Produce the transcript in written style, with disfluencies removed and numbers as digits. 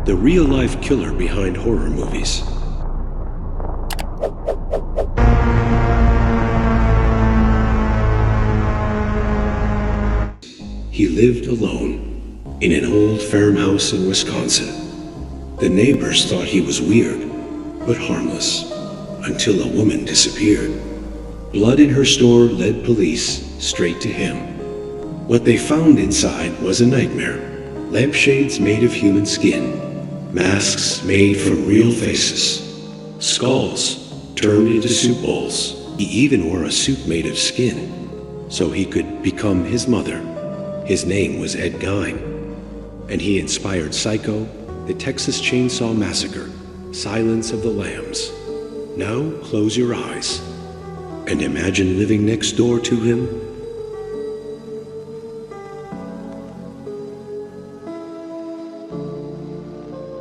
the real-life killer behind horror movies. He lived alone in an old farmhouse in Wisconsin. The neighbors thought he was weird, but harmless, until a woman disappeared. Blood in her store led police straight to him. What they found inside was a nightmare. Lampshades made of human skin, masks made from real faces, skulls turned into soup bowls. He even wore a suit made of skin, so he could become his mother. His name was Ed Gein, and he inspired Psycho, the Texas Chainsaw Massacre, Silence of the Lambs. Now close your eyes and imagine living next door to him